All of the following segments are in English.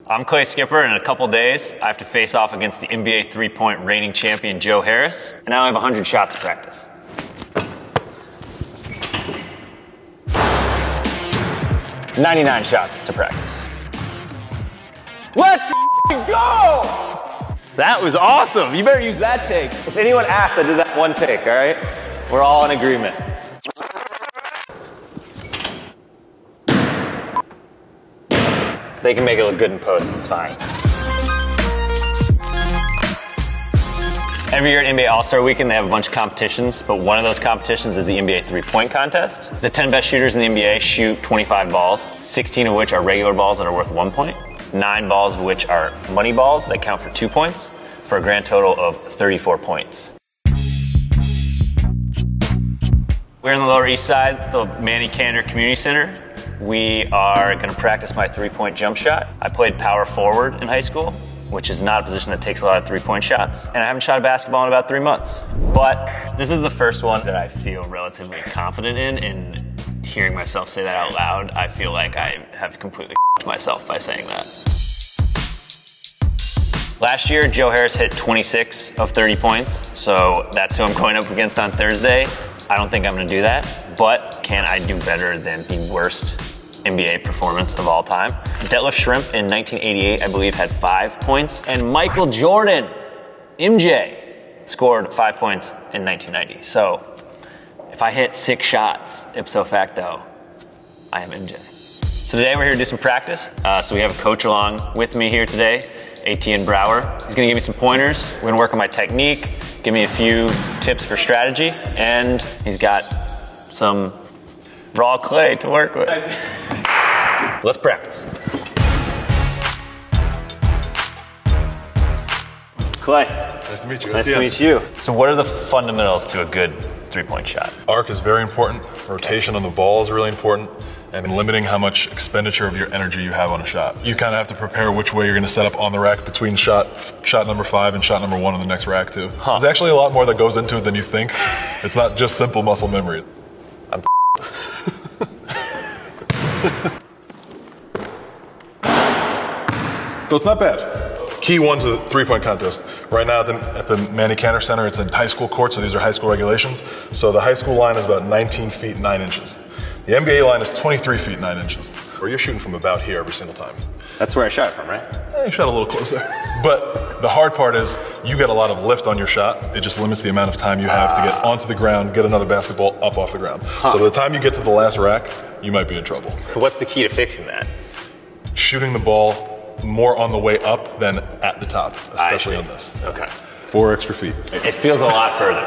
I'm Clay Skipper, and in a couple days, I have to face off against the NBA three-point reigning champion Joe Harris, and I only have 100 shots to practice. $99 shots to practice. Let's go! That was awesome. You better use that take. If anyone asks, I did that one take, all right? We're all in agreement. They can make it look good in post, it's fine. Every year at NBA All-Star Weekend, they have a bunch of competitions, but one of those competitions is the NBA three-point contest. The 10 best shooters in the NBA shoot 25 balls, 16 of which are regular balls that are worth 1 point, 9 balls of which are money balls that count for 2 points, for a grand total of 34 points. We're in the Lower East Side, the Manny Cantor Community Center. We are going to practice my three-point jump shot. I played power forward in high school, which is not a position that takes a lot of three-point shots. And I haven't shot a basketball in about 3 months. But this is the first one that I feel relatively confident in, and hearing myself say that out loud, I feel like I have completely f***ed myself by saying that. Last year, Joe Harris hit 26 of 30 points, so that's who I'm going up against on Thursday. I don't think I'm going to do that, but can I do better than the worst NBA performance of all time? Detlef Schrempf in 1988, I believe, had 5 points, and Michael Jordan, MJ, scored 5 points in 1990. So if I hit 6 shots, ipso facto, I am MJ. So today we're here to do some practice. So we have a coach along with me here today, Etienne Brower. He's gonna give me some pointers. We're gonna work on my technique, give me a few tips for strategy, and he's got some raw clay to work with. Let's practice. Clay. Nice to meet you. Nice to meet you. So what are the fundamentals to a good three-point shot? Arc is very important. Rotation on the ball is really important. And limiting how much expenditure of your energy you have on a shot. You kind of have to prepare which way you're going to set up on the rack between shot number 5 and shot number 1 on the next rack too. There's actually a lot more that goes into it than you think. It's not just simple muscle memory. I'm So it's not bad. Key one to the three-point contest. Right now at the Manny Cantor Center, it's in high school court, so these are high school regulations. So the high school line is about 19 feet 9 inches. The NBA line is 23 feet 9 inches. Or you're shooting from about here every single time. That's where I shot from, right? You shot a little closer. But the hard part is you get a lot of lift on your shot. It just limits the amount of time you have to get onto the ground, get another basketball up off the ground. So by the time you get to the last rack, you might be in trouble. What's the key to fixing that? Shooting the ball more on the way up than at the top, especially on this. Okay. 4 extra feet. It feels a lot further.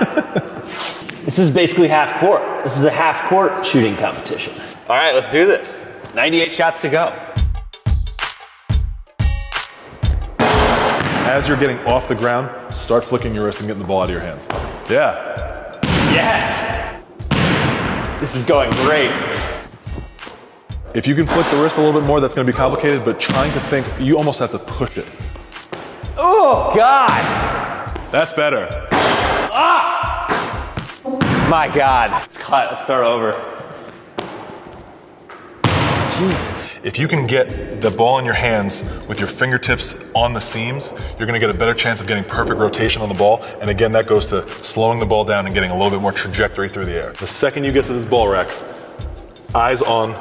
This is basically half court. This is a half court shooting competition. All right, let's do this. 98 shots to go. As you're getting off the ground, start flicking your wrist and getting the ball out of your hands. Yeah. Yes! This is going great. If you can flick the wrist a little bit more, that's going to be complicated, but trying to think, you almost have to push it. Oh, God! That's better. Ah! My God. Let's start over. Jesus. If you can get the ball in your hands with your fingertips on the seams, you're going to get a better chance of getting perfect rotation on the ball. And again, that goes to slowing the ball down and getting a little bit more trajectory through the air. The second you get to this ball rack, eyes on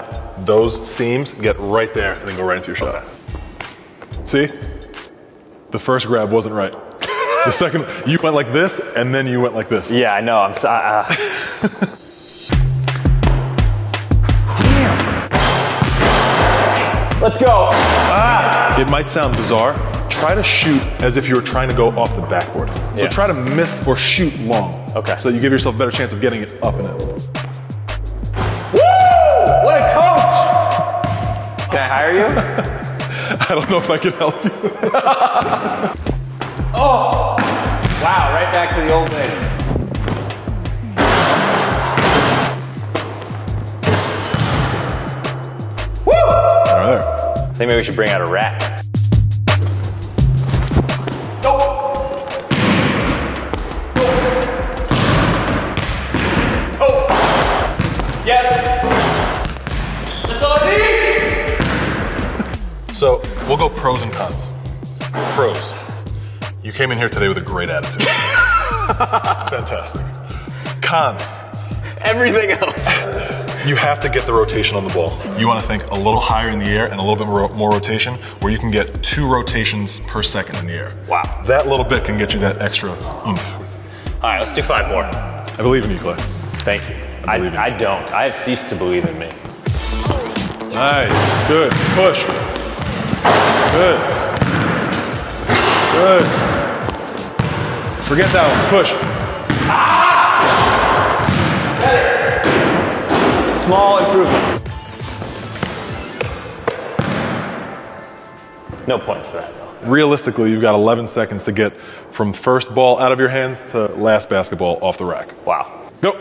those seams, get right there and then go right into your shot. See? The first grab wasn't right. The second, you went like this, and then you went like this. Yeah, I know. I'm sorry. Damn. Let's go. It might sound bizarre. Try to shoot as if you were trying to go off the backboard. So try to miss or shoot long. Okay. So that you give yourself a better chance of getting it up and in. Woo! What a coach! Can I hire you? I don't know if I can help you. Oh! Wow, right back to the old days. Woo! Right there. I think maybe we should bring out a rack. Go! Go! Yes! That's all I need! So We'll go pros and cons. Pros. You came in here today with a great attitude. Fantastic. Cons. Everything else. You have to get the rotation on the ball. You want to think a little higher in the air and a little bit more rotation, where you can get 2 rotations per second in the air. Wow. That little bit can get you that extra oomph. All right, let's do 5 more. I believe in you, Clay. Thank you. I don't. I have ceased to believe in me. Nice. Good. Push. Good. Good. Forget that one. Push. Small improvement. No points for that. Realistically, you've got 11 seconds to get from first ball out of your hands to last basketball off the rack. Wow. Go.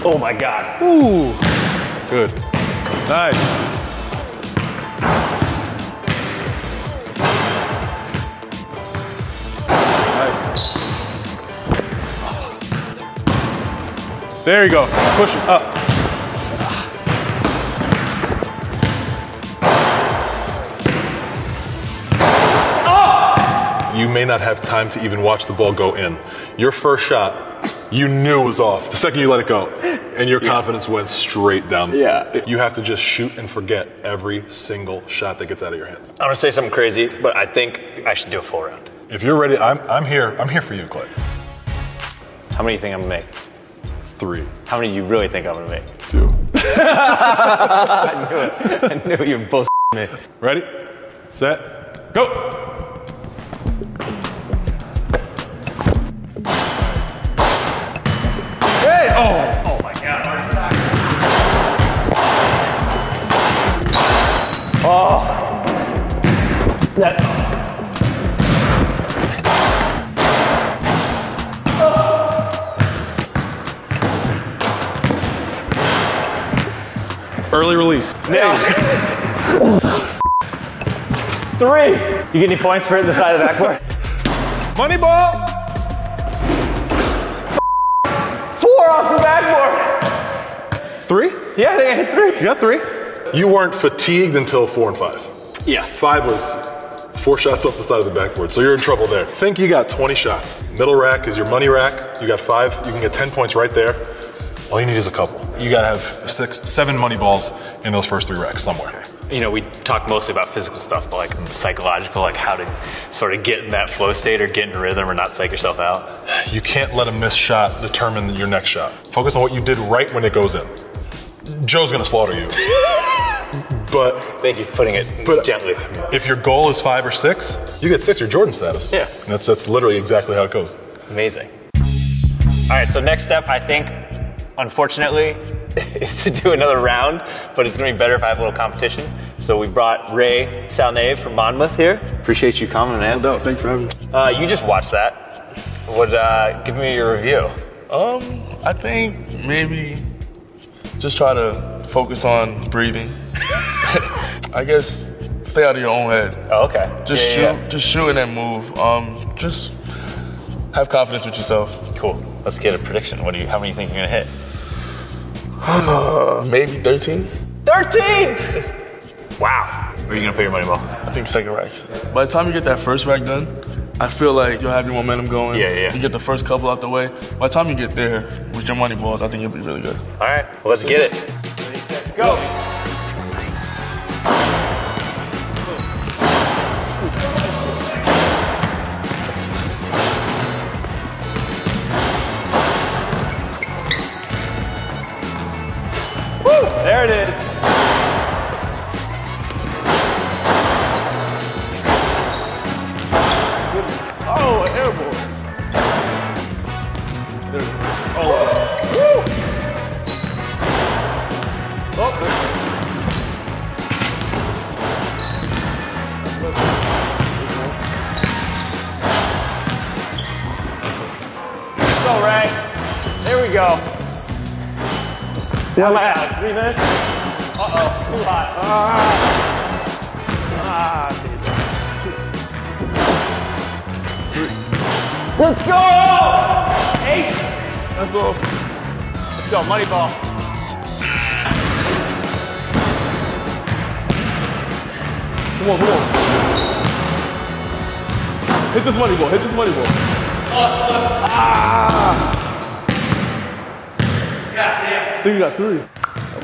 Oh my God. Ooh. Good. Nice. Nice. There you go. Push it up. You may not have time to even watch the ball go in. Your first shot, you knew was off. The second you let it go, and your confidence went straight down. Yeah. You have to just shoot and forget every single shot that gets out of your hands. I'm gonna say something crazy, but I think I should do a full round. If you're ready, I'm here. I'm here for you, Clay. How many do you think I'm gonna make? 3. How many do you really think I'm gonna make? 2. I knew it. I knew you were bullshitting me. Ready, set, go. Hey! Oh my God. Oh. That's. Early release. Now. 3. You get any points for hitting the side of the backboard? Money ball. 4 off the backboard. 3? Yeah, I think I hit 3. You got 3. You weren't fatigued until 4 and 5. Yeah. 5 was 4 shots off the side of the backboard, so you're in trouble there. Think you got 20 shots. Middle rack is your money rack. You got 5. You can get 10 points right there. All you need is a couple. You gotta have 6, 7 money balls in those first 3 racks somewhere. You know, we talk mostly about physical stuff, but like psychological, like how to sort of get in that flow state or get in rhythm or not psych yourself out. You can't let a missed shot determine your next shot. Focus on what you did right when it goes in. Joe's gonna slaughter you. But thank you for putting it gently. If your goal is 5 or 6, you get 6, you're Jordan status. Yeah. And that's literally exactly how it goes. Amazing. All right, so next step, I think, unfortunately, is to do another round, but it's gonna be better if I have a little competition. So we brought Ray Salnave from Monmouth here. Appreciate you coming, man. No doubt, thanks for having me. You just watched that. Give me your review. I think maybe just try to focus on breathing. I guess stay out of your own head. Oh, okay. Just shoot and then move. Just have confidence with yourself. Cool. Let's get a prediction. How many do you think you're gonna hit? Maybe 13. 13! Wow. Where are you gonna put your money ball? I think second rack. By the time you get that first rack done, I feel like you'll have your momentum going. Yeah. You get the first couple out the way. By the time you get there with your money balls, I think you'll be really good. All right, well, let's get it. Go. There it is. Oh, an air ball. Oh. Woo. Oh. Let's go, Ray. There we go. How am I out? 3 minutes? Uh-oh, too hot. Let's go! 8. Let's go, money ball. Come on. Hit this money ball. Goddamn. I think you got 3.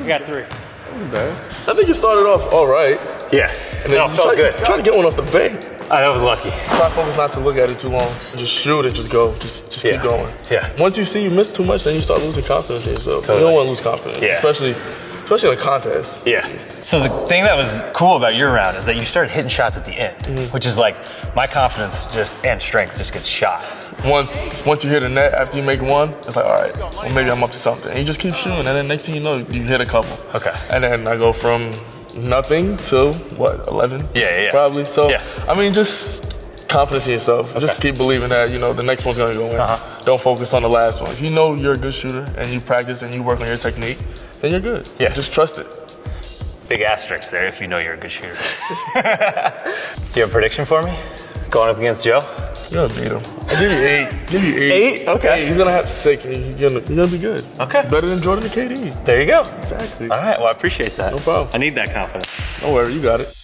We got 3. That wasn't bad. I think you started off all right. Yeah. And then no, felt good. Try to get one off the bank. That was lucky. Try focus not to look at it too long. Just shoot and just go. Just keep going. Yeah. Once you see you miss too much, then you start losing confidence in yourself. Totally. You don't want to lose confidence, especially in a contest. Yeah. So the thing that was cool about your round is that you started hitting shots at the end, which is like my confidence and strength just gets shot. Once you hit a net after you make one, it's like, all right, well, maybe I'm up to something. And you just keep shooting, and then next thing you know, you hit a couple. Okay. And then I go from nothing to what, 11? Yeah. Probably. So I mean, just confidence in yourself. Just keep believing that the next one's gonna go in. Don't focus on the last one. If you know you're a good shooter and you practice and you work on your technique, then you're good. Yeah. Just trust it. Big asterisk there if you know you're a good shooter. Do you have a prediction for me? Going up against Joe? You're gonna beat him. I'll give you 8. Give you 8. 8? Okay. He's gonna have 6 and you're gonna be good. Okay. Better than Jordan and KD. There you go. Exactly. All right, well, I appreciate that. No problem. I need that confidence. Don't worry, you got it.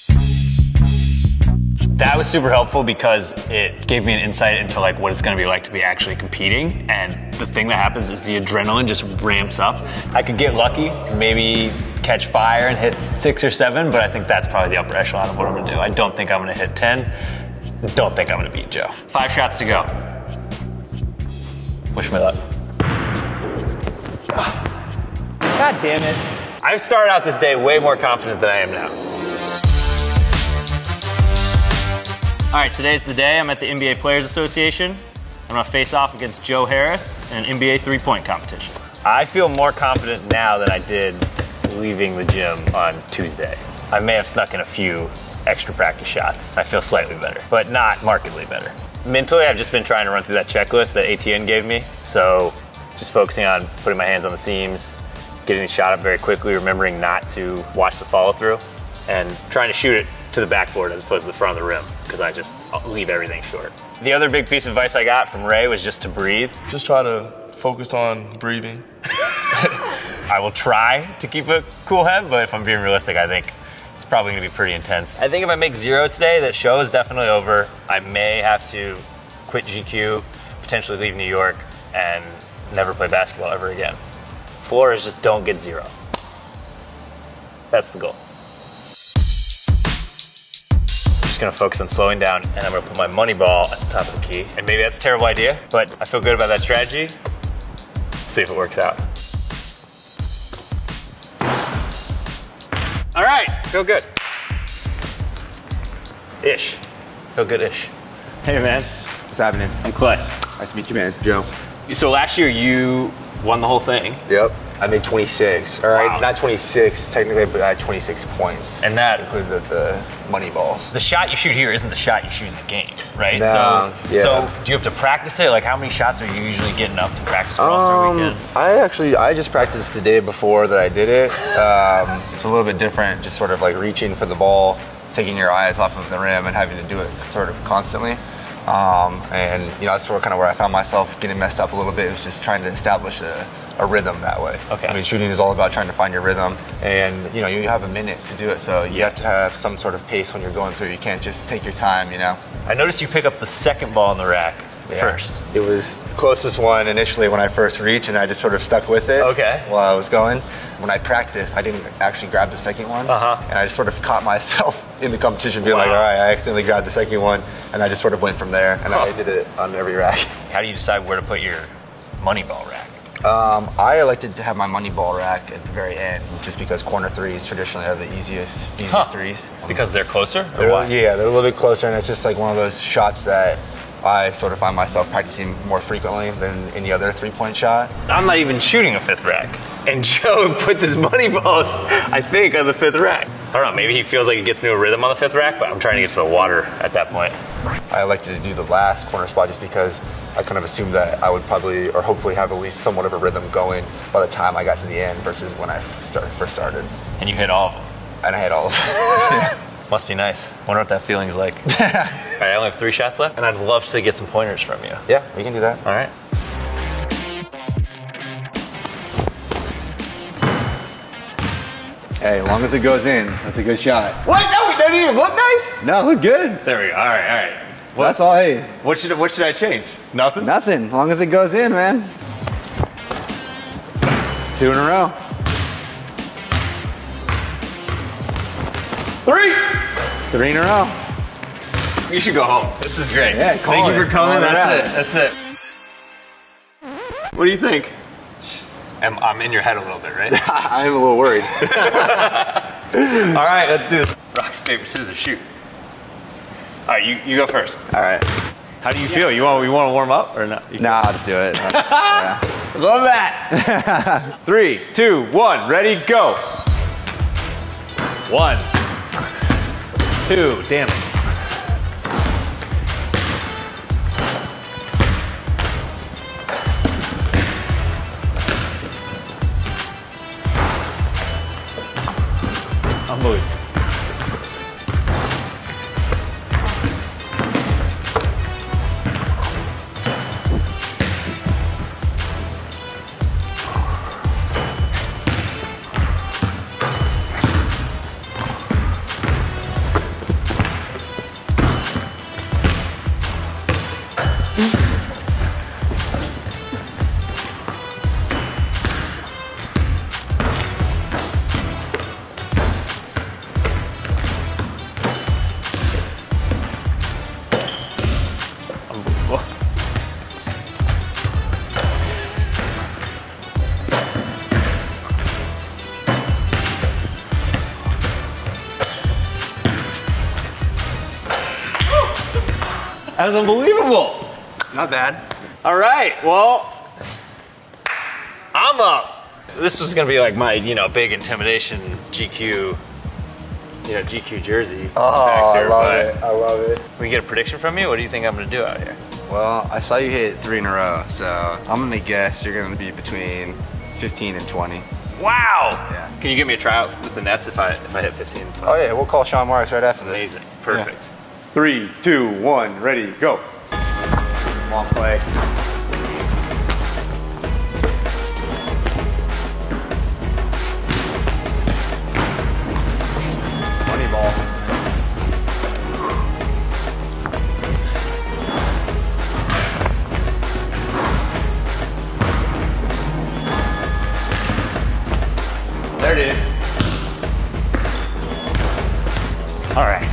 That was super helpful because it gave me an insight into like what it's gonna be like to be actually competing. And the thing that happens is the adrenaline just ramps up. I could get lucky, maybe catch fire and hit 6 or 7, but I think that's probably the upper echelon of what I'm gonna do. I don't think I'm gonna hit 10. Don't think I'm gonna beat Joe. 5 shots to go. Wish me luck. God damn it. I've started out this day way more confident than I am now. All right, today's the day. I'm at the NBA Players Association. I'm gonna face off against Joe Harris in an NBA three-point competition. I feel more confident now than I did leaving the gym on Tuesday. I may have snuck in a few extra practice shots. I feel slightly better, but not markedly better. Mentally, I've just been trying to run through that checklist that Etienne gave me. So just focusing on putting my hands on the seams, getting the shot up very quickly, remembering not to watch the follow through, and trying to shoot it to the backboard as opposed to the front of the rim, because I'll leave everything short. The other big piece of advice I got from Ray was just to breathe. Just try to focus on breathing. I will try to keep a cool head, but if I'm being realistic, I think it's probably gonna be pretty intense. I think if I make 0 today, that show is definitely over. I may have to quit GQ, potentially leave New York, and never play basketball ever again. Floor is just don't get 0. That's the goal. Just gonna focus on slowing down, and I'm gonna put my money ball at the top of the key. And maybe that's a terrible idea, but I feel good about that strategy. See if it works out. All right, feel good. Ish. Feel good-ish. Hey, man. What's happening? I'm Clay. Nice to meet you, man. Joe. So last year you won the whole thing. Yep. I made 26. All right, Wow. not 26 technically, but I had 26 points. And that included the money balls. The shot you shoot here isn't the shot you shoot in the game, right? No, So do you have to practice it? Like, how many shots are you usually getting up to practice for All-Star Weekend? I just practiced the day before that I did it. It's a little bit different, just sort of like reaching for the ball, taking your eyes off of the rim and having to do it sort of constantly. And that's sort of kind of where I found myself getting messed up a little bit. It was just trying to establish a rhythm that way. Okay. I mean, shooting is all about trying to find your rhythm, and you have a minute to do it, so you have to have some sort of pace when you're going through. You can't just take your time, I noticed you pick up the second ball in the rack first. It was the closest one initially when I first reached, and I just sort of stuck with it while I was going. When I practiced, I didn't actually grab the second one, and I just sort of caught myself in the competition being like, all right, I accidentally grabbed the second one, and I just sort of went from there, and I did it on every rack. How do you decide where to put your money ball rack? I elected to have my money ball rack at the very end, just because corner threes traditionally are the easiest threes. Because they're closer? Or why? Yeah, they're a little bit closer, and it's just like one of those shots that I sort of find myself practicing more frequently than any other three-point shot. I'm not even shooting a fifth rack. And Joe puts his money balls, I think, on the fifth rack. I don't know, maybe he feels like he gets into a rhythm on the fifth rack, but I'm trying to get to the water at that point. I elected to do the last corner spot just because I kind of assumed that I would probably, or hopefully have at least somewhat of a rhythm going by the time I got to the end versus when I first started. And you hit all of them? And I hit all of them. Must be nice. Wonder what that feeling's like. All right, I only have 3 shots left, and I'd love to get some pointers from you. Yeah, we can do that. All right. Hey, as long as it goes in, that's a good shot. What? No, didn't even look nice? No, look good. There we go. All right. That's all. Hey, What should I change? Nothing? nothing. As long as it goes in, man. 2 in a row. 3! 3 in a row. You should go home. This is great. Yeah, Thank you for coming. That's it. What do you think? I'm in your head a little bit, right? I'm a little worried. All right, let's do this. Rocks, paper, scissors, shoot. All right, you go first. All right. How do you feel? You want to warm up or not? Nah, I'll just do it. Yeah. Love that. 3, 2, 1, ready, go. 1, 2, damn it. Unbelievable. That was unbelievable. Not bad. All right, well, I'm up. This was gonna be like my, big intimidation GQ, GQ jersey factor. I love it. We get a prediction from you? What do you think I'm gonna do out here? Well, I saw you hit 3 in a row, so I'm gonna guess you're gonna be between 15 and 20. Wow! Yeah. Can you give me a tryout with the Nets if I hit 15 and 20? Oh yeah, we'll call Sean Marks right after this. Amazing, perfect. Yeah. 3, 2, 1, ready, go. Come on, play. Money ball. There it is. All right.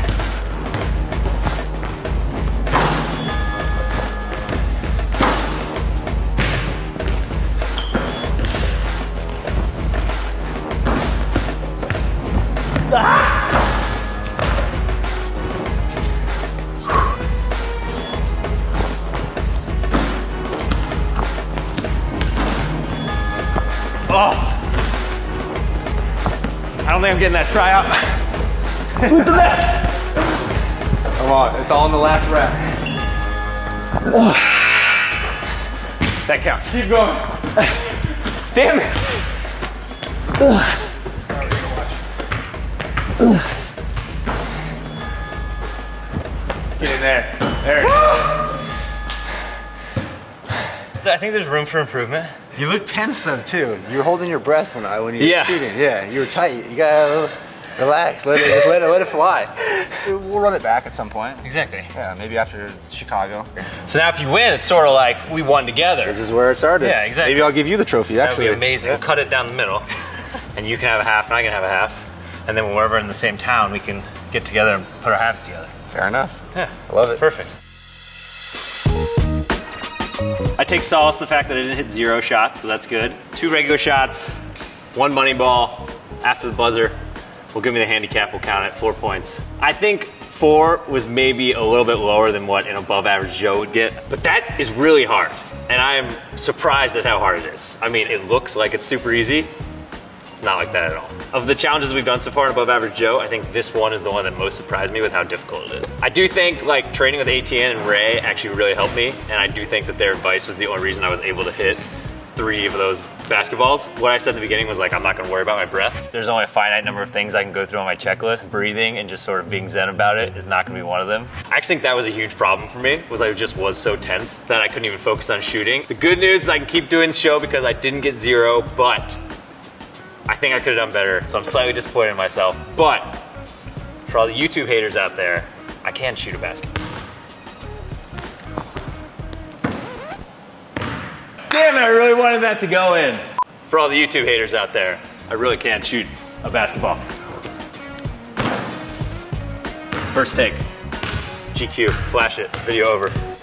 I don't think I'm getting that tryout with the Nets. Come on, it's all in the last rep. That counts. Keep going. Damn it. Get in there. There it is. I think there's room for improvement. You look tense though too. You're holding your breath when you were shooting. Yeah, you were tight. You gotta relax. Let it fly. We'll run it back at some point. Exactly. Yeah, maybe after Chicago. So now if you win, it's sort of like we won together. This is where it started. Yeah, exactly. Maybe I'll give you the trophy. That would Actually, be amazing. Yeah. We'll cut it down the middle, and you can have a half, and I can have a half, and then when we're in the same town, we can get together and put our halves together. Fair enough. Yeah, I love it. Perfect. I take solace in the fact that I didn't hit 0 shots, so that's good. 2 regular shots, 1 money ball after the buzzer. Will give me the handicap, we'll count it, 4 points. I think 4 was maybe a little bit lower than what an above average Joe would get, but that is really hard. And I am surprised at how hard it is. I mean, it looks like it's super easy. It's not like that at all. Of the challenges we've done so far in Above Average Joe, I think this one is the one that most surprised me with how difficult it is. I do think like training with Etienne and Ray actually really helped me, and I do think that their advice was the only reason I was able to hit 3 of those basketballs. What I said at the beginning was like, I'm not gonna worry about my breath. There's only a finite number of things I can go through on my checklist. Breathing and just sort of being zen about it is not gonna be one of them. I actually think that was a huge problem for me, was I just was so tense that I couldn't even focus on shooting. The good news is I can keep doing the show because I didn't get 0, but I think I could have done better, so I'm slightly disappointed in myself. But For all the YouTube haters out there, I can shoot a basketball. Damn it, I really wanted that to go in. For all the YouTube haters out there, I really can't shoot a basketball. First take. GQ, flash it, video over.